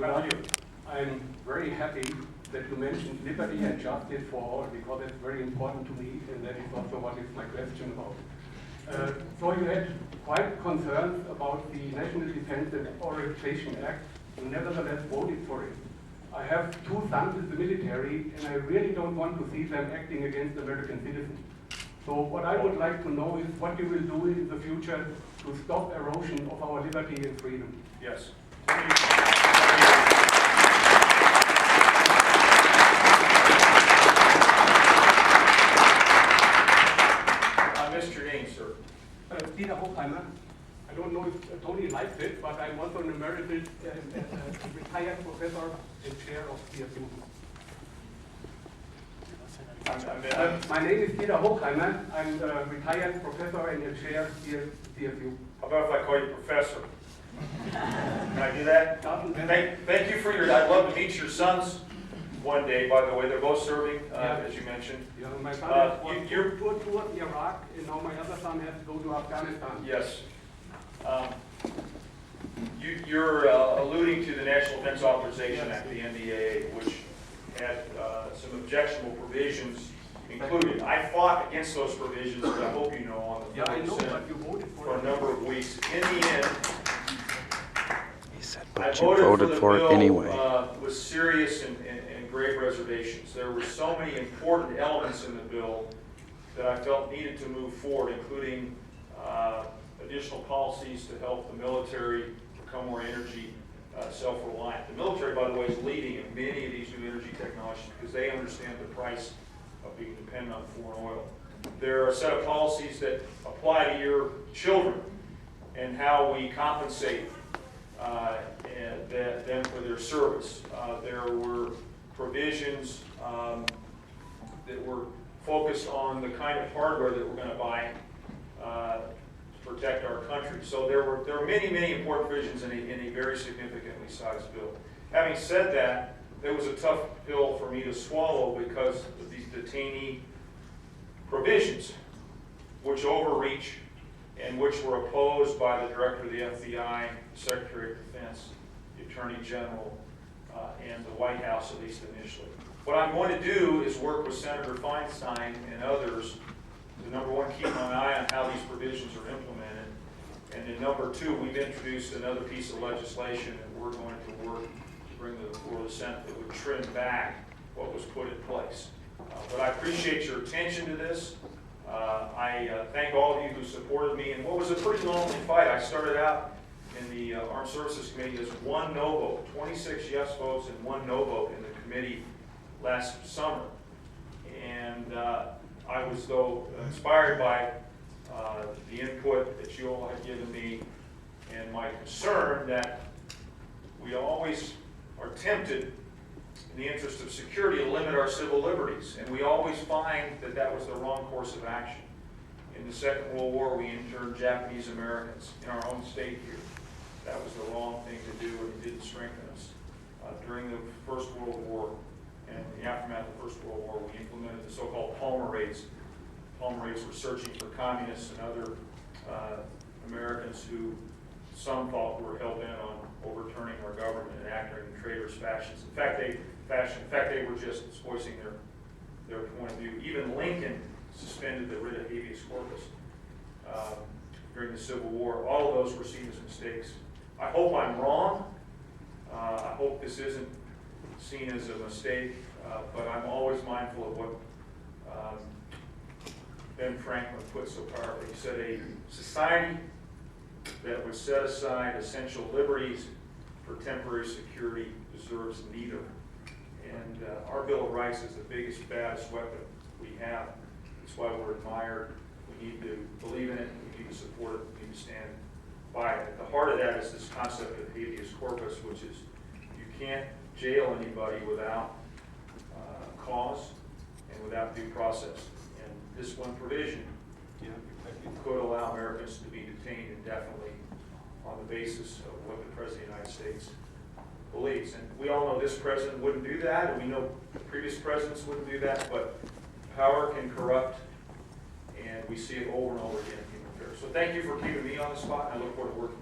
are you? I'm very happy that you mentioned liberty and justice for all, because it's very important to me, and that is also what is my question about. So you had quite concerns about the National Defense and Authorization Act. You nevertheless voted for it. I have two sons in the military, and I really don't want to see them acting against American citizens. So what I would like to know is what you will do in the future to stop erosion of our liberty and freedom. Yes. Mr. name, sir? Peter Hockheimer. I don't know if Tony likes it, but I'm also an emeritus retired professor and chair of CSU. My name is Peter Hockheimer. I'm a retired professor and a chair here at CSU. How about if I call you professor? Can I do that? Thank you for your, I'd love to meet your sons one day, by the way. They're both serving, as you mentioned. Yeah, my son was towards Iraq, and now my other son has to go to Afghanistan. Yes. You're alluding to the National Defense Authorization Act, the NDAA, which had some objectionable provisions included. I fought against those provisions, as I hope you know, on the floor of the Senate for a number of weeks. In the end, but you voted for it anyway. With serious and grave reservations. There were so many important elements in the bill that I felt needed to move forward, including additional policies to help the military become more energy self-reliant. The military, by the way, is leading in many of these new energy technologies because they understand the price of being dependent on foreign oil. There are a set of policies that apply to your children and how we compensate them for their service. There were provisions that were focused on the kind of hardware that we're going to buy to protect our country. So there were many, many important provisions in a very significantly sized bill. Having said that, it was a tough pill for me to swallow because of these detainee provisions, which overreach and which were opposed by the Director of the FBI, the Secretary of Defense, the Attorney General, and the White House, at least initially. What I'm going to do is work with Senator Feinstein and others to, number one, keep an eye on how these provisions are implemented, and then number two, we've introduced another piece of legislation that we're going to work to bring to the floor of the Senate that would trim back what was put in place. But I appreciate your attention to this. I thank all of you who supported me in what was a pretty lonely fight. I started out in the Armed Services Committee as one no vote, 26 yes votes and one no vote in the committee last summer. And I was, though, inspired by the input that you all had given me and my concern that we always are tempted in the interest of security to limit our civil liberties. And we always find that that was the wrong course of action. In the Second World War, we interned Japanese Americans in our own state here. That was the wrong thing to do, and it didn't strengthen us. During the First World War and the aftermath of the First World War, we implemented the so-called Palmer Raids. Palmer Raids were searching for communists and other Americans who some thought were hell-bent on overturning our government and acting in traitorous fashions. In fact, they were just voicing their point of view. Even Lincoln suspended the writ of habeas corpus during the Civil War. All of those were seen as mistakes. I hope I'm wrong. I hope this isn't seen as a mistake, but I'm always mindful of what Ben Franklin put so powerfully. He said, a society that would set aside essential liberties for temporary security deserves neither. And our Bill of Rights is the biggest, baddest weapon we have. That's why we're admired. We need to believe in it. We need to support it. We need to stand by it. At the heart of that is this concept of habeas corpus, which is you can't jail anybody without cause and without due process. And this one provision could allow Americans to be detained indefinitely on the basis of what the President of the United States believes. And we all know this president wouldn't do that, and we know the previous presidents wouldn't do that, but power can corrupt, and we see it over and over again in human affairs. So thank you for keeping me on the spot, and I look forward to working